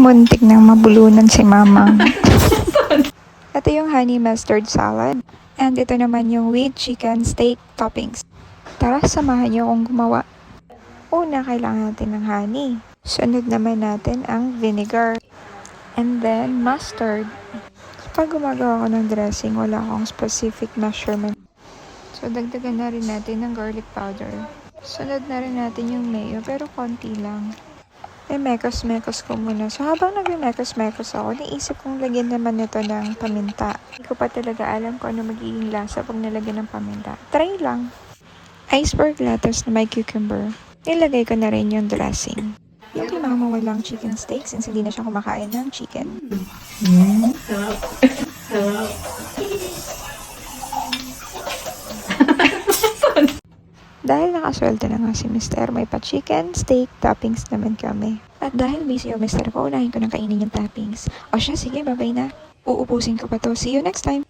Muntik nang mabulunan si mama. Ito yung honey mustard salad. And ito naman yung with chicken steak toppings. Tara, samahan niyo akong gumawa. Una, kailangan natin ng honey. Sunod naman natin ang vinegar. And then, mustard. Pag gumagawa ko ng dressing, wala akong specific measurement. So, dagdagan na rin natin ng garlic powder. Sunod na rin natin yung mayo, pero konti lang. Mekos-mekos ko muna. So, habang nag-mekos-mekos ako, naisip kong lagyan naman nito ng paminta. Hindi ko pa talaga alam kung ano magiging lasa pag nalagyan ng paminta. Try lang. Iceberg lettuce na may cucumber. Nilagay ko na rin yung dressing. Yung kay mama walang chicken steak since hindi na siya kumakain ng chicken. Sarap. Sarap. Dahil nakasweldo na nga si Mr. may pa-chicken, steak, toppings naman kami. At dahil busy yung Mr. ko, unahin ko nang kainin yung toppings. O siya, sige, babay na. Uubusin ko pa to. See you next time!